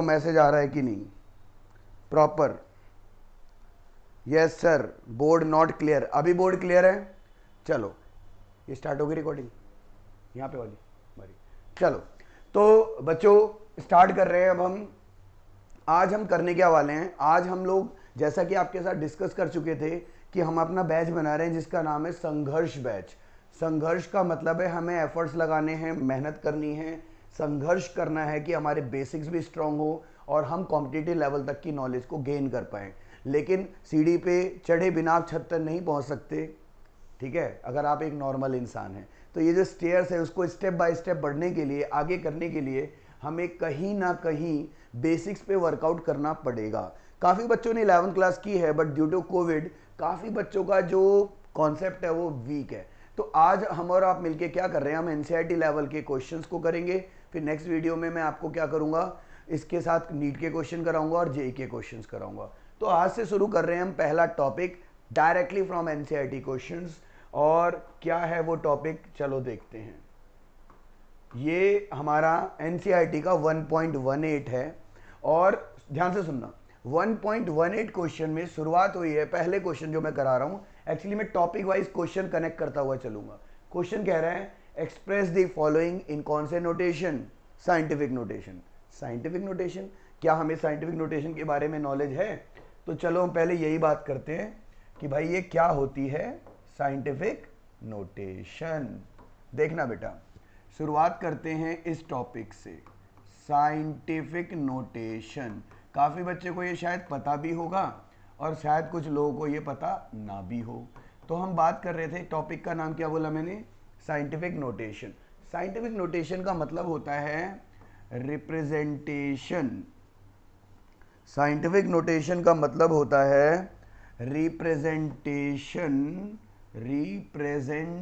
Message आ रहा है कि नहीं proper? Yes sir, board not clear. अभी बोर्ड क्लियर है? चलो, ये स्टार्ट होगी रिकॉर्डिंग यहाँ पे वाली हमारी। चलो, तो बच्चों स्टार्ट कर रहे हैं अब हम। आज हम करने क्या वाले हैं, आज हम लोग जैसा कि आपके साथ डिस्कस कर चुके थे कि हम अपना बैच बना रहे हैं जिसका नाम है संघर्ष बैच। संघर्ष का मतलब है हमें एफर्ट्स लगाने हैं, मेहनत करनी है, संघर्ष करना है कि हमारे बेसिक्स भी स्ट्रांग हो और हम कॉम्पिटिटिव लेवल तक की नॉलेज को गेन कर पाएं। लेकिन सीढ़ी पे चढ़े बिना आप छत तक नहीं पहुंच सकते, ठीक है, अगर आप एक नॉर्मल इंसान हैं। तो ये जो स्टेयर्स है उसको स्टेप बाय स्टेप बढ़ने के लिए, आगे करने के लिए हमें कहीं ना कहीं बेसिक्स पे वर्कआउट करना पड़ेगा। काफ़ी बच्चों ने 11th क्लास की है, बट ड्यू टू कोविड काफ़ी बच्चों का जो कॉन्सेप्ट है वो वीक है। तो आज हम और आप मिलके क्या कर रहे हैं, हम एनसीईआरटी लेवल के क्वेश्चंस को करेंगे। फिर नेक्स्ट वीडियो में मैं आपको क्या करूंगा, इसके साथ नीट के क्वेश्चन कराऊंगा और जेई के क्वेश्चंस कराऊंगा। तो आज से शुरू कर रहे हैं हम पहला topic directly from NCERT questions. और क्या है वो टॉपिक, चलो देखते हैं। ये हमारा एनसीईआरटी का 1.18 है और ध्यान से सुनना, 1.18 क्वेश्चन में शुरुआत हुई है। पहले क्वेश्चन जो मैं करा रहा हूं, एक्चुअली मैं टॉपिक वाइज क्वेश्चन कनेक्ट करता हुआ चलूंगा। क्वेश्चन कह रहा है एक्सप्रेस द फॉलोइंग इन कौन से notation, scientific notation. Scientific notation, क्या हमें साइंटिफिक नोटेशन के बारे में नॉलेज है? तो चलो हम पहले यही बात करते हैं कि भाई ये क्या होती है साइंटिफिक नोटेशन। देखना बेटा, शुरुआत करते हैं इस टॉपिक से, साइंटिफिक नोटेशन। काफ़ी बच्चे को ये शायद पता भी होगा और शायद कुछ लोगों को ये पता ना भी हो। तो हम बात कर रहे थे, टॉपिक का नाम क्या बोला मैंने, साइंटिफिक नोटेशन। साइंटिफिक नोटेशन का मतलब होता है रिप्रेजेंटेशन। साइंटिफिक नोटेशन का मतलब होता है representation, representation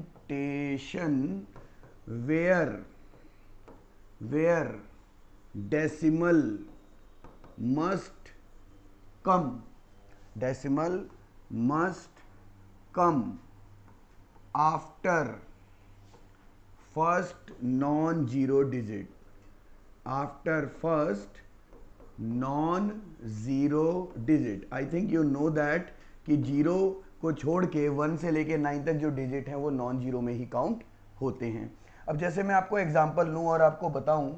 where decimal must come, decimal must come after first non zero digit, after first non zero digit. I think you know that कि जीरो को छोड़ के 1 से लेके 9 तक जो डिजिट हैं वो नॉन जीरो में ही काउंट होते हैं। अब जैसे मैं आपको एग्जांपल लूं और आपको बताऊं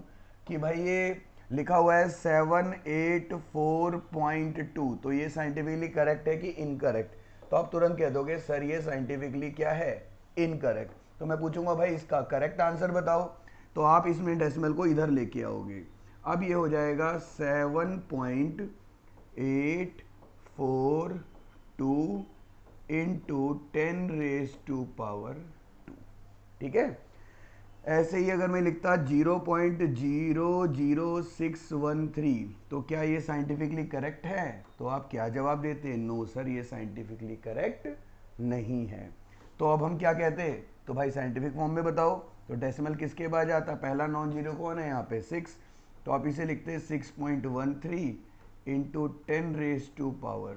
कि भाई ये लिखा हुआ है 784.2, तो ये साइंटिफिकली करेक्ट है कि इनकरेक्ट? तो आप तुरंत कह दोगे सर ये साइंटिफिकली क्या है, इनकरेक्ट। तो मैं पूछूंगा भाई इसका करेक्ट आंसर बताओ, तो आप इसमें डेसिमल को इधर लेके आओगे। अब ये हो जाएगा 7.842 इंटू 10⁻², ठीक है। ऐसे ही अगर मैं लिखता 0.00613, तो क्या ये साइंटिफिकली करेक्ट है? तो आप क्या जवाब देते? नो सर, ये साइंटिफिकली करेक्ट नहीं है। तो अब हम क्या कहते? तो भाई साइंटिफिक फॉर्म में बताओ। तो डेसिमल किसके बाद जाता? पहला नॉन जीरो कौन है यहाँ पे? 6। तो आप इसे लिखते 6.13 इंटू 10⁻²।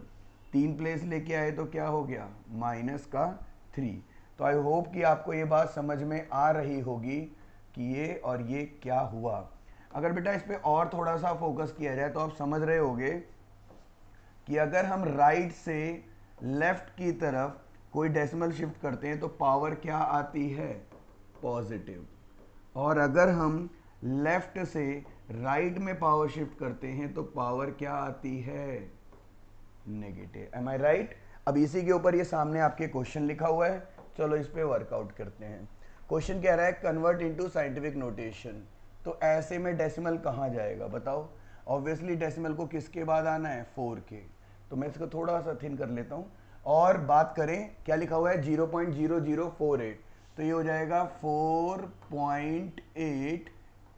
3 प्लेस लेके आए तो क्या हो गया? -3। तो आई होप कि आपको ये बात समझ में आ रही होगी कि ये और ये क्या हुआ। अगर बेटा इस पे और थोड़ा सा फोकस किया जाए तो आप समझ रहे होगे कि अगर हम राइट से लेफ्ट की तरफ कोई डेसिमल शिफ्ट करते हैं तो पावर क्या आती है? पॉजिटिव। और अगर हम लेफ्ट से राइट में पावर शिफ्ट करते हैं तो पावर क्या आती है? नेगेटिव। एम आई राइट? अब इसी के ऊपर ये सामने आपके क्वेश्चन लिखा हुआ है, चलो इस पे वर्कआउट करते हैं। क्वेश्चन कह रहा है कन्वर्ट इनटू साइंटिफिक नोटेशन। तो ऐसे में डेसिमल कहाँ जाएगा बताओ? ऑब्वियसली डेसिमल को किसके बाद आना है? 4 के। तो मैं इसको थोड़ा सा थिन कर लेता हूँ और बात करें, क्या लिखा हुआ है? 0.0048। तो ये हो जाएगा 4.8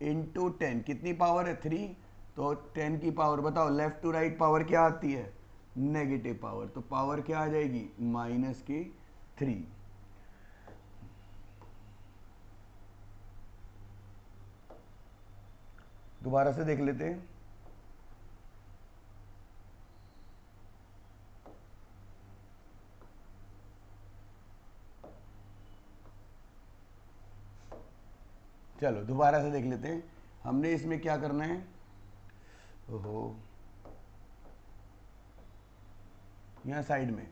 इंटू 10, कितनी पावर है? 3। तो 10 की पावर बताओ, लेफ्ट टू राइट पावर क्या आती है? Negative power. तो पावर क्या आ जाएगी? -3। दोबारा से देख लेते हैं। चलो दोबारा से देख लेते हैं। हमने इसमें क्या करना है, ओहो, यहाँ साइड में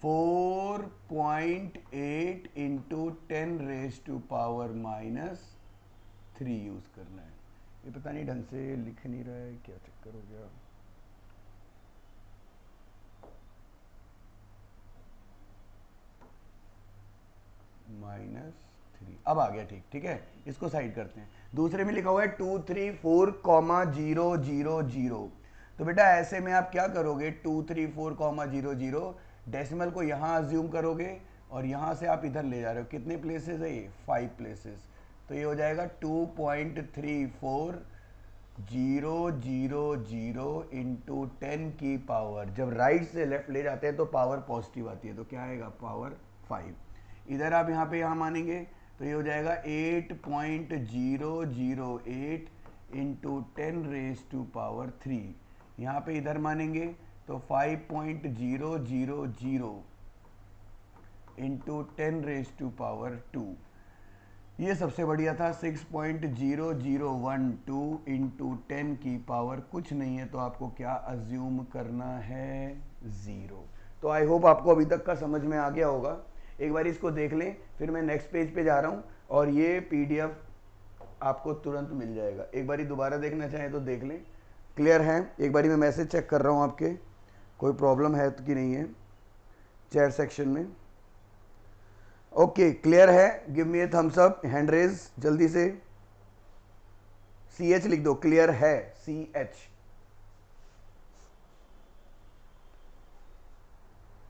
4.8 इंटू 10⁻³ यूज करना है। ये पता नहीं ढंग से लिख नहीं रहा है, क्या चक्कर हो गया। -3 अब आ गया, ठीक ठीक है, इसको साइड करते हैं। दूसरे में लिखा हुआ है 234,000। तो बेटा ऐसे में आप क्या करोगे, 234,000 डेसिमल को यहाँ अज्यूम करोगे और यहाँ से आप इधर ले जा रहे हो। कितने प्लेसेस है ये, 5 प्लेसेस। तो ये हो जाएगा 2.34,000 इंटू 10 की पावर, जब राइट से लेफ्ट ले जाते हैं तो पावर पॉजिटिव आती है, तो क्या आएगा, पावर 5। इधर आप यहाँ पे यहाँ मानेंगे तो ये हो जाएगा 8.008 इंटू 10⁻³ यहाँ पे इधर मानेंगे तो 5.000 इंटू 10⁻²। ये सबसे बढ़िया था। 6.0012 इंटू 10 की पावर कुछ नहीं है, तो आपको क्या अज्यूम करना है, 0। तो आई होप आपको अभी तक का समझ में आ गया होगा। एक बार इसको देख लें, फिर मैं नेक्स्ट पेज पे जा रहा हूँ और ये पीडीएफ आपको तुरंत मिल जाएगा। एक बार दोबारा देखना चाहें तो देख लें। क्लियर है? एक बार मैं मैसेज चेक कर रहा हूँ आपके, कोई प्रॉब्लम है तो कि नहीं है चैट सेक्शन में। ओके, क्लियर है? गिव मी ए थम्स अप, हैंड रेज जल्दी से। CH लिख दो, क्लियर है, CH।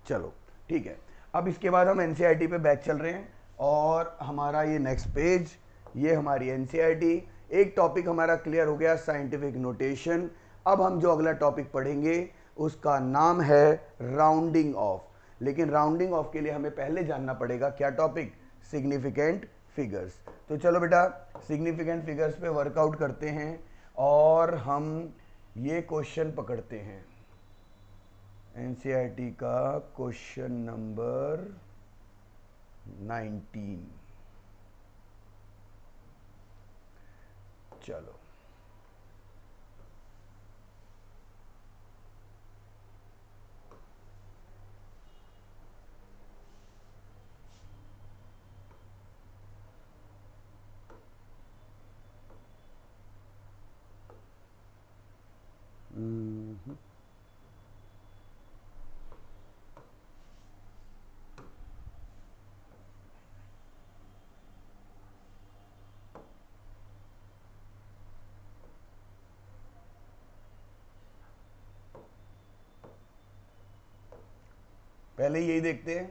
चलो ठीक है। अब इसके बाद हम NCERT पे बैक चल रहे हैं और हमारा ये नेक्स्ट पेज, ये हमारी NCERT। एक टॉपिक हमारा क्लियर हो गया, साइंटिफिक नोटेशन। अब हम जो अगला टॉपिक पढ़ेंगे उसका नाम है राउंडिंग ऑफ। लेकिन राउंडिंग ऑफ के लिए हमें पहले जानना पड़ेगा क्या टॉपिक, सिग्निफिकेंट फिगर्स। तो चलो बेटा सिग्निफिकेंट फिगर्स पे वर्कआउट करते हैं और हम ये क्वेश्चन पकड़ते हैं। NCERT का क्वेश्चन नंबर 19। चलो पहले यही देखते हैं,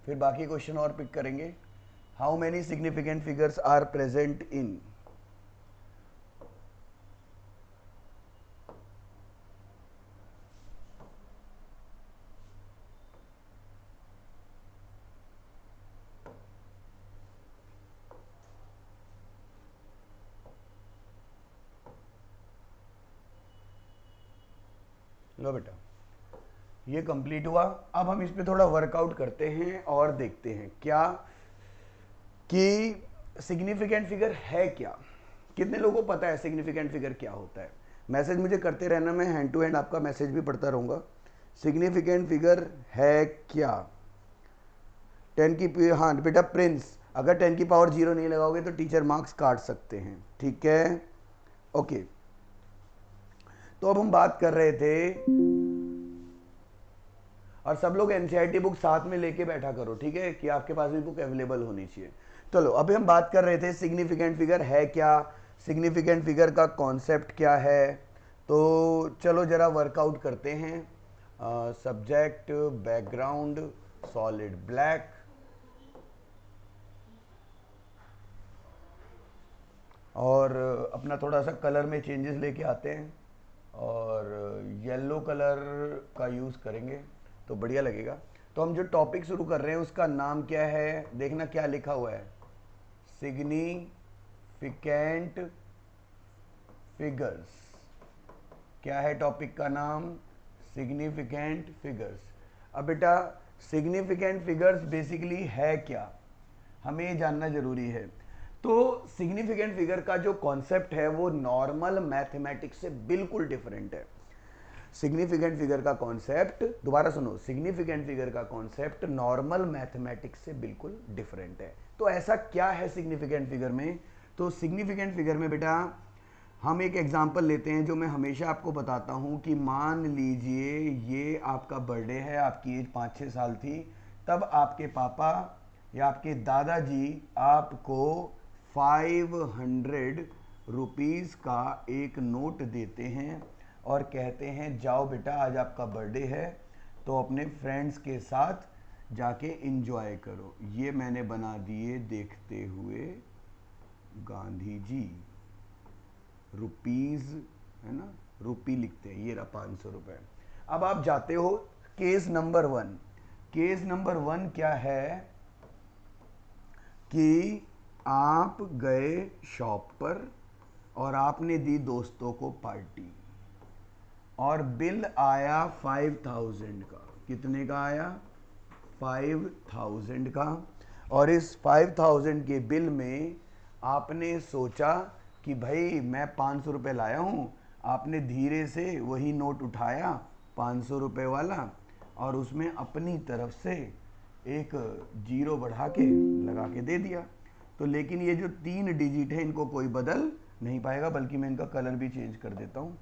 फिर बाकी क्वेश्चन और पिक करेंगे। How many significant figures are present in. लो बेटा, ये कंप्लीट हुआ। अब हम इस पे थोड़ा वर्कआउट करते हैं और देखते हैं क्या कि सिग्निफिकेंट फिगर है क्या। कितने लोगों को पता है सिग्निफिकेंट फिगर क्या होता है? मैसेज मुझे करते रहना, मैं हैंड टू हैंड आपका मैसेज भी पढ़ता रहूँगा। सिग्निफिकेंट फिगर है क्या? 10 की, हाँ बेटा प्रिंस, अगर 10 की पावर 0 नहीं लगाओगे तो टीचर मार्क्स काट सकते हैं, ठीक है? ओके, तो अब हम बात कर रहे थे, और सब लोग NCERT बुक साथ में लेके बैठा करो, ठीक है, कि आपके पास भी बुक अवेलेबल होनी चाहिए। चलो अभी हम बात कर रहे थे सिग्निफिकेंट फिगर है क्या, सिग्निफिकेंट फिगर का कॉन्सेप्ट क्या है। तो चलो जरा वर्कआउट करते हैं। सब्जेक्ट, बैकग्राउंड सॉलिड ब्लैक, और अपना थोड़ा सा कलर में चेंजेस लेके आते हैं और येलो कलर का यूज़ करेंगे तो बढ़िया लगेगा। तो हम जो टॉपिक शुरू कर रहे हैं उसका नाम क्या है, देखना क्या लिखा हुआ है, सिग्निफिकेंट फिगर्स। क्या है टॉपिक का नाम, सिग्निफिकेंट फिगर्स। अब बेटा सिग्निफिकेंट फिगर्स बेसिकली है क्या, हमें ये जानना जरूरी है। तो सिग्निफिकेंट फिगर का जो कॉन्सेप्ट है वो नॉर्मल मैथमेटिक्स से बिल्कुल डिफरेंट है। सिग्निफिकेंट फिगर का कॉन्सेप्ट, दोबारा सुनो, सिग्निफिकेंट फिगर का कॉन्सेप्ट नॉर्मल मैथमेटिक्स से बिल्कुल डिफरेंट है। तो ऐसा क्या है सिग्निफिकेंट फिगर में? तो सिग्निफिकेंट फिगर में बेटा हम एक एग्जांपल लेते हैं जो मैं हमेशा आपको बताता हूं कि मान लीजिए ये आपका बर्थडे है, आपकी एज 5-6 साल थी, तब आपके पापा या आपके दादाजी आपको 500 रुपीज़ का एक नोट देते हैं और कहते हैं जाओ बेटा आज आपका बर्थडे है तो अपने फ्रेंड्स के साथ जाके इंजॉय करो। ये मैंने बना दिए देखते हुए गांधी जी, रुपीज़ है ना, रुपी लिखते हैं, ये रहा 500 रुपये। अब आप जाते हो केस नंबर 1। केस नंबर 1 क्या है कि आप गए शॉप पर और आपने दी दोस्तों को पार्टी और बिल आया 5000 का। कितने का आया? 5000 का। और इस 5000 के बिल में आपने सोचा कि भाई मैं 500 रुपये लाया हूँ। आपने धीरे से वही नोट उठाया 500 रुपये वाला और उसमें अपनी तरफ से एक जीरो बढ़ा के लगा के दे दिया। तो लेकिन ये जो 3 डिजिट है इनको कोई बदल नहीं पाएगा, बल्कि मैं इनका कलर भी चेंज कर देता हूँ।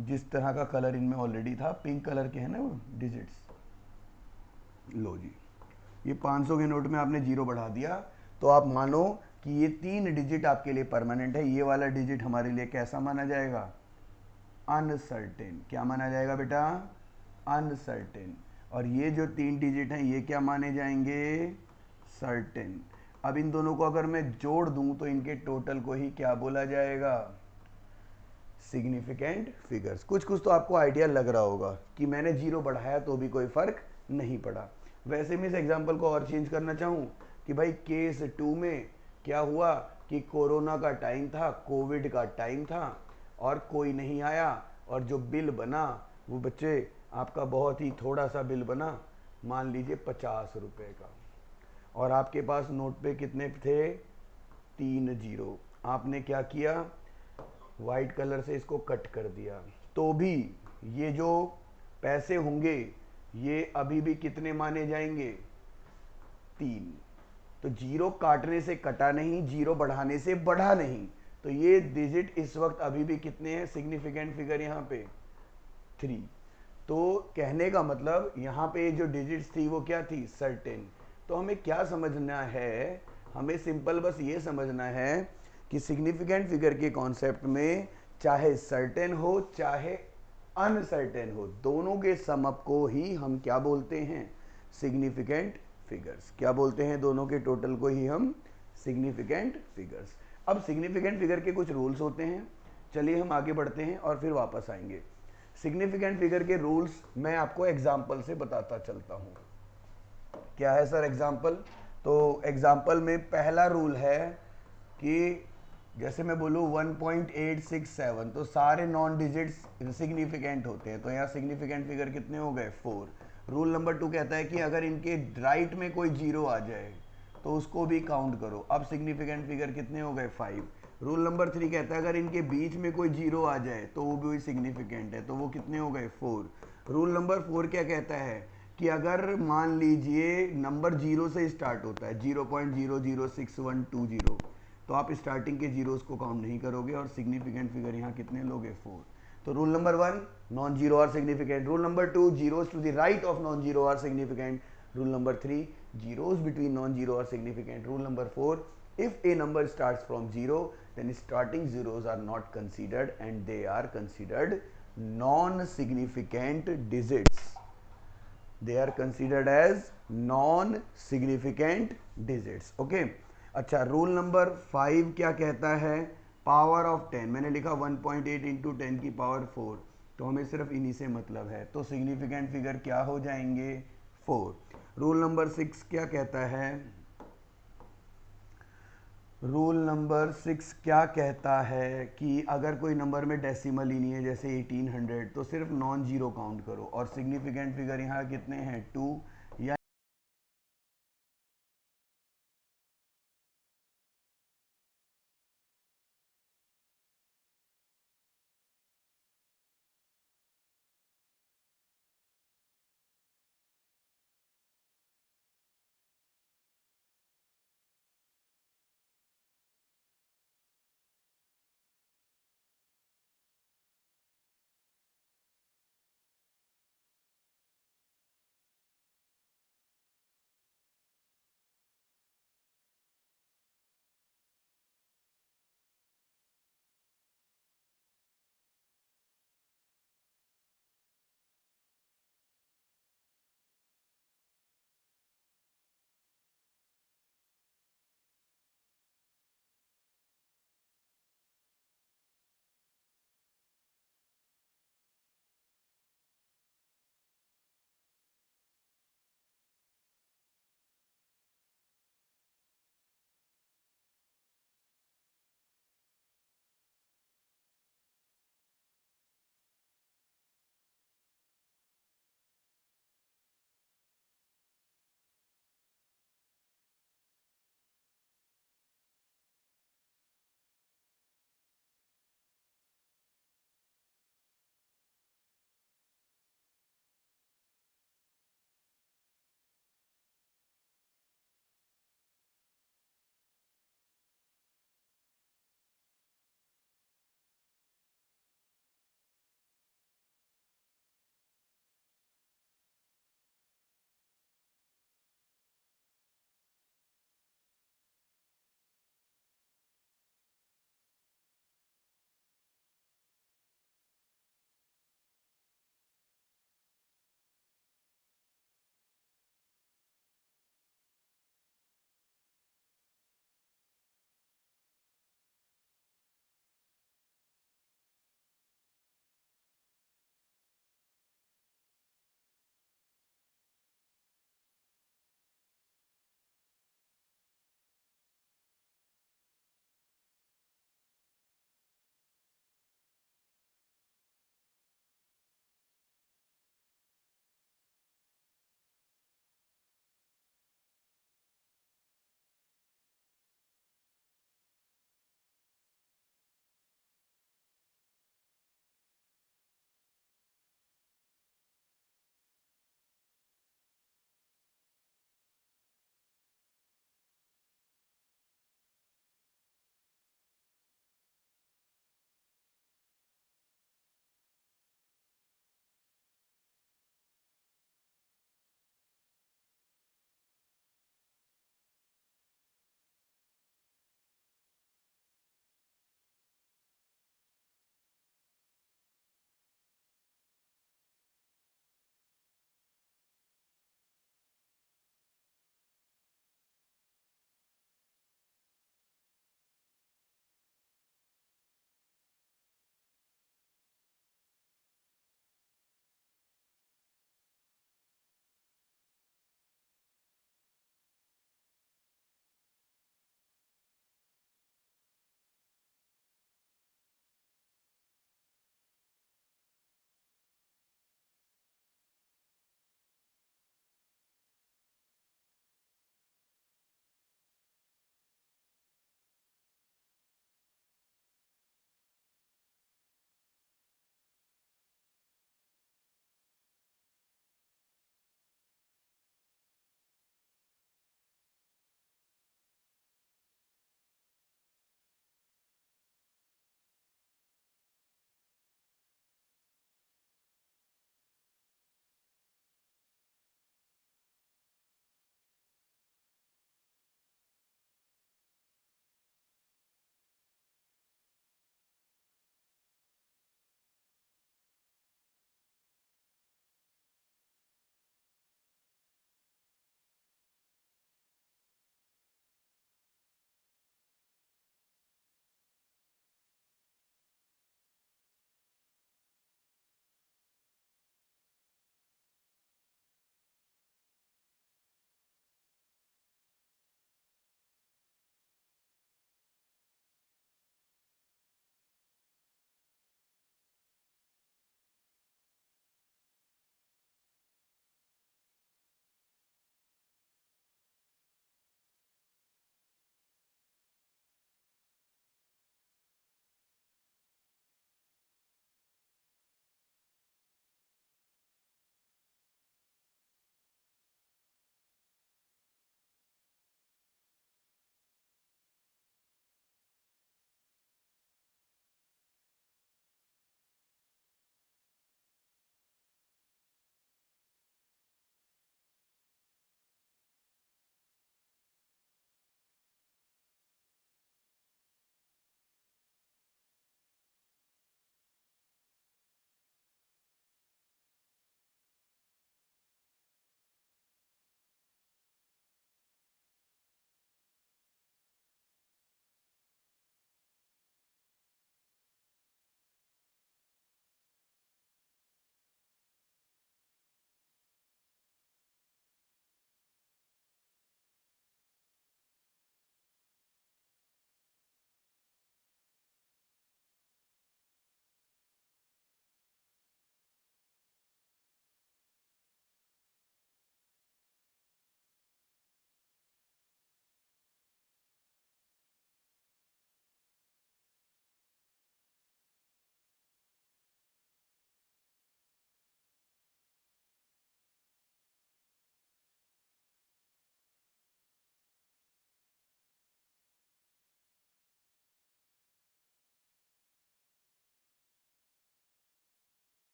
जिस तरह का कलर इनमें ऑलरेडी था, पिंक कलर के हैं ना वो डिजिट्स। लो जी, ये 500 के नोट में आपने जीरो बढ़ा दिया तो आप मानो कि ये 3 डिजिट आपके लिए परमानेंट है। ये वाला डिजिट हमारे लिए कैसा माना जाएगा? अनसर्टेन। क्या माना जाएगा बेटा? अनसर्टेन। और ये जो 3 डिजिट हैं ये क्या माने जाएंगे? सर्टेन। अब इन दोनों को अगर मैं जोड़ दूं तो इनके टोटल को ही क्या बोला जाएगा? Significant figures. कुछ कुछ तो आपको आइडिया लग रहा होगा कि मैंने जीरो बढ़ाया तो भी कोई फर्क नहीं पड़ा। वैसे मैं इस एग्जांपल को और चेंज करना चाहूँ कि भाई केस 2 में क्या हुआ कि कोरोना का टाइम था, कोविड का टाइम था और कोई नहीं आया और जो बिल बना वो बच्चे आपका बहुत ही थोड़ा सा बिल बना, मान लीजिए 50 रुपये का। और आपके पास नोट पे कितने थे? 3 जीरो। आपने क्या किया? वाइट कलर से इसको कट कर दिया। तो भी ये जो पैसे होंगे ये अभी भी कितने माने जाएंगे? 3। तो जीरो काटने से कटा नहीं, जीरो बढ़ाने से बढ़ा नहीं। तो ये डिजिट इस वक्त अभी भी कितने हैं? सिग्निफिकेंट फिगर यहाँ पे 3। तो कहने का मतलब यहाँ पे जो डिजिट्स थी वो क्या थी? सर्टेन। तो हमें क्या समझना है? हमें सिंपल बस ये समझना है कि सिग्निफिकेंट फिगर के कॉन्सेप्ट में चाहे सर्टेन हो चाहे अनसर्टेन हो, दोनों के सम अप को ही हम क्या बोलते हैं? Significant figures. क्या बोलते हैं? दोनों के टोटल को ही हम सिग्निफिकेंट फिगर्स। अब सिग्निफिकेंट फिगर के कुछ रूल्स होते हैं, चलिए हम आगे बढ़ते हैं और फिर वापस आएंगे। सिग्निफिकेंट फिगर के रूल्स मैं आपको एग्जाम्पल से बताता चलता हूं। क्या है सर एग्जाम्पल? तो एग्जाम्पल में पहला रूल है कि जैसे मैं बोलूँ 1.867 तो सारे नॉन डिजिट्स सिग्निफिकेंट होते हैं। तो यहाँ सिग्निफिकेंट फिगर कितने हो गए? 4। रूल नंबर 2 कहता है कि अगर इनके राइट में कोई जीरो आ जाए तो उसको भी काउंट करो। अब सिग्निफिकेंट फिगर कितने हो गए? 5। रूल नंबर 3 कहता है अगर इनके बीच में कोई जीरो आ जाए तो वो भी सिग्निफिकेंट है, तो वो कितने हो गए? 4। रूल नंबर 4 क्या कहता है कि अगर मान लीजिए नंबर जीरो से स्टार्ट होता है, 0.006120, तो आप स्टार्टिंग के जीरोस को काउंट नहीं करोगे और सिग्निफिकेंट फिगर यहाँ कितने लोगे? 4। तो rule number 1, non zero are significant. Rule number 2, zeros to the right of non zero are significant. Rule number 3, zeros between non zero are significant. Rule number 4, if a number starts from 0 then starting zeros are not considered and they are considered non significant digits. They are considered as non significant digits. Okay. अच्छा, rule number 5 क्या कहता है? Power of 10। मैंने लिखा 1.8 into 10 की power 4, तो हमें सिर्फ इन्हीं से मतलब है, तो सिग्निफिकेंट फिगर क्या हो जाएंगे? 4। रूल नंबर 6 क्या कहता है? रूल नंबर 6 क्या कहता है कि अगर कोई नंबर में डेसिमल ही नहीं है, जैसे 1800, तो सिर्फ नॉन जीरो काउंट करो। और सिग्निफिकेंट फिगर यहाँ कितने हैं? 2।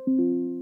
है।